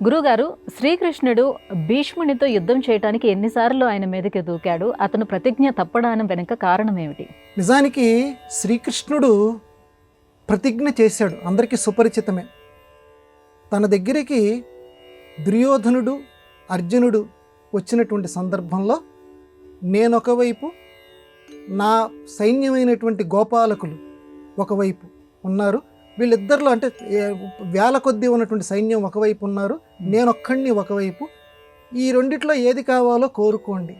గురుగారు, శ్రీకృష్ణుడు భీష్మునితో యుద్ధం చేయటానికి ఎన్నిసార్లు ఆయన మీదకి దూకాడు? అతను ప్రతిజ్ఞ తప్పడానికి వెనుక కారణం ఏమిటి? నిజానికి శ్రీకృష్ణుడు ప్రతిజ్ఞ చేశాడు, అందరికీ సుపరిచితమే. తన దగ్గరికి దుర్యోధనుడు, అర్జునుడు వచ్చినటువంటి సందర్భంలో నేనొకవైపు, నా సైన్యమైనటువంటి గోపాలకులు ఒకవైపు ఉన్నారు. వీళ్ళిద్దరిలో అంటే వేల కొద్దీ ఉన్నటువంటి సైన్యం ఒకవైపు ఉన్నారు, నేనొక్కడిని ఒకవైపు. ఈ రెండిట్లో ఏది కావాలో కోరుకోండి.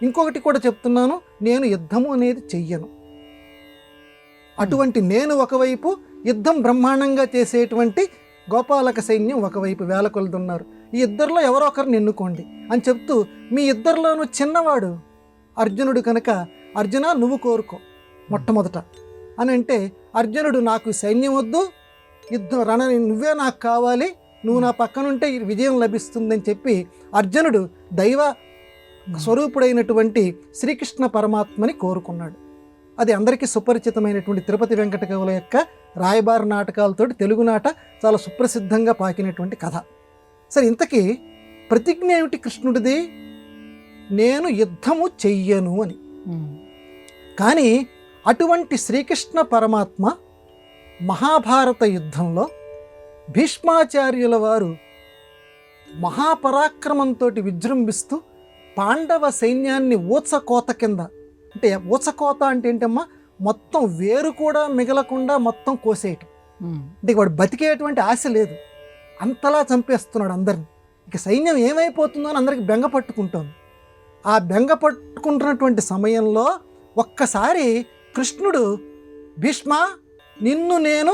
ఇంకొకటి కూడా చెప్తున్నాను, నేను యుద్ధము అనేది చెయ్యను. అటువంటి నేను ఒకవైపు, యుద్ధం బ్రహ్మాండంగా చేసేటువంటి గోపాలక సైన్యం ఒకవైపు వేల కొలది ఉన్నారు. ఈ ఇద్దరిలో ఎవరో ఒకరిని ఎన్నుకోండి అని చెప్తూ, మీ ఇద్దరిలోనూ చిన్నవాడు అర్జునుడు కనుక, అర్జున నువ్వు కోరుకో మొట్టమొదట అని అంటే, అర్జునుడు నాకు సైన్యం వద్దు, యుద్ధం నువ్వే నాకు కావాలి, నువ్వు నా పక్కనుంటే విజయం లభిస్తుందని చెప్పి అర్జునుడు దైవ స్వరూపుడైనటువంటి శ్రీకృష్ణ పరమాత్మని కోరుకున్నాడు. అది అందరికీ సుపరిచితమైనటువంటి తిరుపతి వెంకట కవుల యొక్క రాయబార నాటకాలతోటి తెలుగు నాట చాలా సుప్రసిద్ధంగా పాకినటువంటి కథ. సరే, ఇంతకీ ప్రతిజ్ఞ ఏమిటి కృష్ణుడిది? నేను యుద్ధము చెయ్యను అని. కానీ అటువంటి శ్రీకృష్ణ పరమాత్మ మహాభారత యుద్ధంలో భీష్మాచార్యుల వారు మహాపరాక్రమంతో విజృంభిస్తూ పాండవ సైన్యాన్ని ఊచకోత కింద, అంటే ఊచకోత అంటే ఏంటమ్మా, మొత్తం వేరు కూడా మిగలకుండా మొత్తం కోసేయటం. అంటే వాడు బతికేటువంటి ఆశ లేదు, అంతలా చంపేస్తున్నాడు అందరిని. ఇక సైన్యం ఏమైపోతుందో అని అందరికి బెంగ పట్టుకుంటోంది. ఆ బెంగ పట్టుకుంటున్నటువంటి సమయంలో ఒక్కసారి కృష్ణుడు, భీష్మ నిన్ను నేను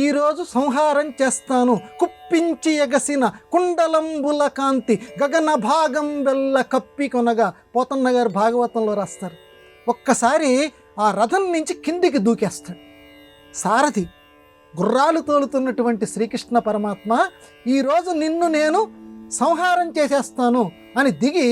ఈరోజు సంహారం చేస్తాను, కుప్పించి ఎగసిన కుండలంబుల కాంతి గగన భాగం వెల్ల కప్పి కొనగా, పోతన్న గారు భాగవతంలో రాస్తారు. ఒక్కసారి ఆ రథం నుంచి కిందికి దూకేస్తాడు. సారథి గుర్రాలు తోలుతున్నటువంటి శ్రీకృష్ణ పరమాత్మ, ఈరోజు నిన్ను నేను సంహారం చేసేస్తాను అని దిగి,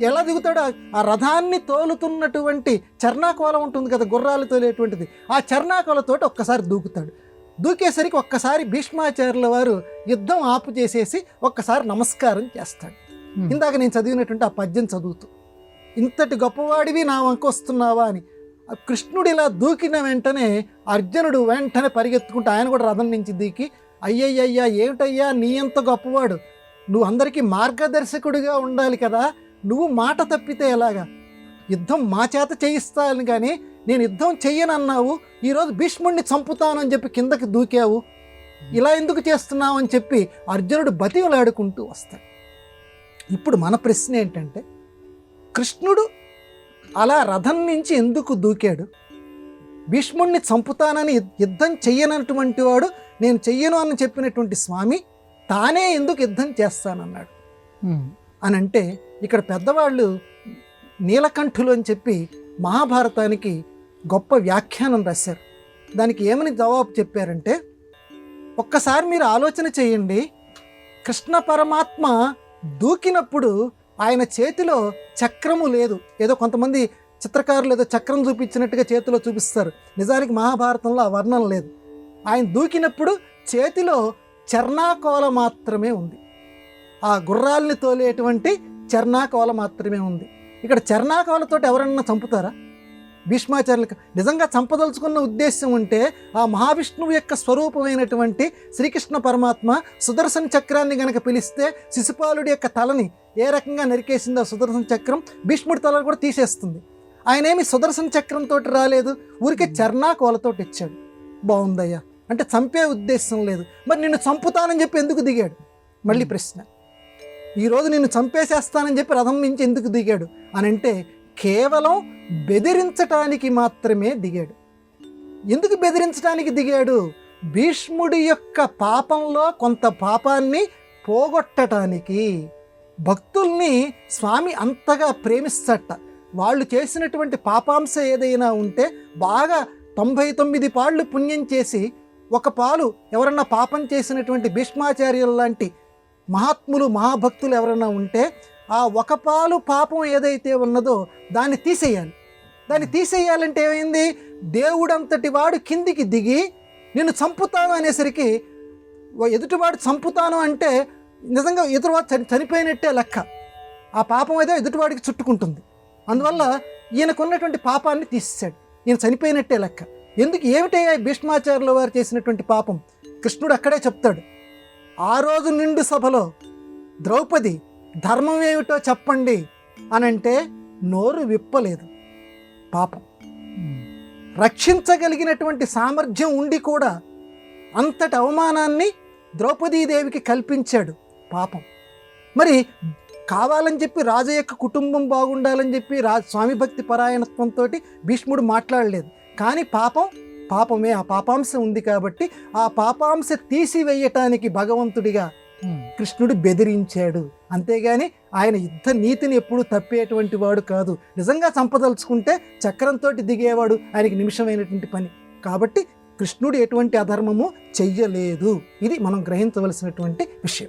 ఎలా దిగుతాడు? ఆ రథాన్ని తోలుతున్నటువంటి చర్నాకోలం ఉంటుంది కదా, గుర్రాలు తోలేటువంటిది, ఆ చర్నాకోలతోటి ఒక్కసారి దూకుతాడు. దూకేసరికి ఒక్కసారి భీష్మాచార్యుల వారు యుద్ధం ఆపు చేసేసి ఒక్కసారి నమస్కారం చేస్తాడు. ఇందాక నేను చదివినటువంటి ఆ పద్యం చదువుతూ, ఇంతటి గొప్పవాడివి నా వంక వస్తున్నావా అని. కృష్ణుడు ఇలా దూకిన వెంటనే అర్జునుడు వెంటనే పరిగెత్తుకుంటూ ఆయన కూడా రథం నుంచి దిగి, అయ్యయ్యయ్యా ఏమిటయ్యా నీ ఎంత గొప్పవాడు, నువ్వు అందరికీ మార్గదర్శకుడిగా ఉండాలి కదా, నువ్వు మాట తప్పితే ఎలాగా? యుద్ధం మా చేత చేయిస్తాను కానీ నేను యుద్ధం చెయ్యనన్నావు, ఈరోజు భీష్ముడిని చంపుతాను అని చెప్పి కిందకి దూకావు, ఇలా ఎందుకు చేస్తున్నావు అని చెప్పి అర్జునుడు బతిమలాడుకుంటూ వస్తాడు. ఇప్పుడు మన ప్రశ్న ఏంటంటే, కృష్ణుడు అలా రథం నుంచి ఎందుకు దూకాడు? భీష్ముడిని చంపుతానని యుద్ధం చెయ్యనటువంటి వాడు, నేను చెయ్యను అని చెప్పినటువంటి స్వామి తానే ఎందుకు యుద్ధం చేస్తానన్నాడు అని అంటే, ఇక్కడ పెద్దవాళ్ళు నీలకంఠులు అని చెప్పి మహాభారతానికి గొప్ప వ్యాఖ్యానం రాశారు. దానికి ఏమని జవాబు చెప్పారంటే, ఒక్కసారి మీరు ఆలోచన చేయండి, కృష్ణ పరమాత్మ దూకినప్పుడు ఆయన చేతిలో చక్రము లేదు. ఏదో కొంతమంది చిత్రకారులు ఏదో చక్రం చూపించినట్టుగా చేతిలో చూపిస్తారు, నిజానికి మహాభారతంలో ఆ వర్ణన లేదు. ఆయన దూకినప్పుడు చేతిలో చర్నాకోల మాత్రమే ఉంది, ఆ గుర్రాల్ని తోలేటువంటి చర్నాకోల మాత్రమే ఉంది. ఇక్కడ చర్నాకోలతో ఎవరన్నా చంపుతారా? భీష్మాచార్యులకు నిజంగా చంపదలుచుకున్న ఉద్దేశం ఉంటే, ఆ మహావిష్ణువు యొక్క స్వరూపమైనటువంటి శ్రీకృష్ణ పరమాత్మ సుదర్శన చక్రాన్ని గనక పిలిస్తే శిశుపాలుడి యొక్క తలని ఏ రకంగా నరికేసిందో సుదర్శన చక్రం, భీష్ముడి తలని కూడా తీసేస్తుంది. ఆయన ఏమి సుదర్శన చక్రంతో రాలేదు, ఊరికే చర్నాకోలతో ఇచ్చాడు. బాగుందయ్యా అంటే చంపే ఉద్దేశం లేదు, మరి నిన్ను చంపుతానని చెప్పి ఎందుకు దిగాడు? మళ్ళీ ప్రశ్న, ఈరోజు నిన్ను చంపేసేస్తానని చెప్పి రథం నుంచి ఎందుకు దిగాడు అని అంటే, కేవలం బెదిరించటానికి మాత్రమే దిగాడు. ఎందుకు బెదిరించడానికి దిగాడు? భీష్ముడి యొక్క పాపంలో కొంత పాపాన్ని పోగొట్టడానికి. భక్తుల్ని స్వామి అంతగా ప్రేమిస్తట, వాళ్ళు చేసినటువంటి పాపాంశ ఏదైనా ఉంటే బాగా 99 పాళ్ళు పుణ్యం చేసి ఒక పాలు ఎవరన్నా పాపం చేసినటువంటి భీష్మాచార్యులు లాంటి మహాత్ములు మహాభక్తులు ఎవరైనా ఉంటే, ఆ ఒక పాలు పాపం ఏదైతే ఉన్నదో దాన్ని తీసేయాలి. దాన్ని తీసేయాలంటే ఏమైంది? దేవుడంతటి వాడు కిందికి దిగి నిన్ను చంపుతాను అనేసరికి, ఎదుటివాడు చంపుతాను అంటే నిజంగా ఎదుటివాడు చనిపోయినట్టే లెక్క. ఆ పాపం ఏదో ఎదుటివాడికి చుట్టుకుంటుంది. అందువల్ల ఈయనకున్నటువంటి పాపాన్ని తీసేశాడు. ఈయన చనిపోయినట్టే లెక్క. ఎందుకు ఏమిటయ్యా భీష్మాచార్యుల వారు చేసినటువంటి పాపం? కృష్ణుడు అక్కడే చెప్తాడు. ఆ రోజు నిండు సభలో ద్రౌపది ధర్మం ఏమిటో చెప్పండి అనంటే నోరు విప్పలేదు. పాపం. రక్షించగలిగినటువంటి సామర్థ్యం ఉండి కూడా అంతటి అవమానాన్ని ద్రౌపదీదేవికి కల్పించాడు. పాపం. మరి కావాలని చెప్పి రాజు యొక్క కుటుంబం బాగుండాలని చెప్పి స్వామి భక్తి పరాయణత్వంతో భీష్ముడు మాట్లాడలేదు. కానీ పాపమే, ఆ పాపాంశం ఉంది కాబట్టి ఆ పాపాంశ తీసివేయటానికి భగవంతుడిగా కృష్ణుడు బెదిరించాడు. అంతేగాని ఆయన యుద్ధ నీతిని ఎప్పుడూ తప్పేటువంటి వాడు కాదు. నిజంగా చంపదలుచుకుంటే చక్రంతో దిగేవాడు, ఆయనకి నిమిషమైనటువంటి పని. కాబట్టి కృష్ణుడు ఎటువంటి అధర్మము చెయ్యలేదు. ఇది మనం గ్రహించవలసినటువంటి విషయం.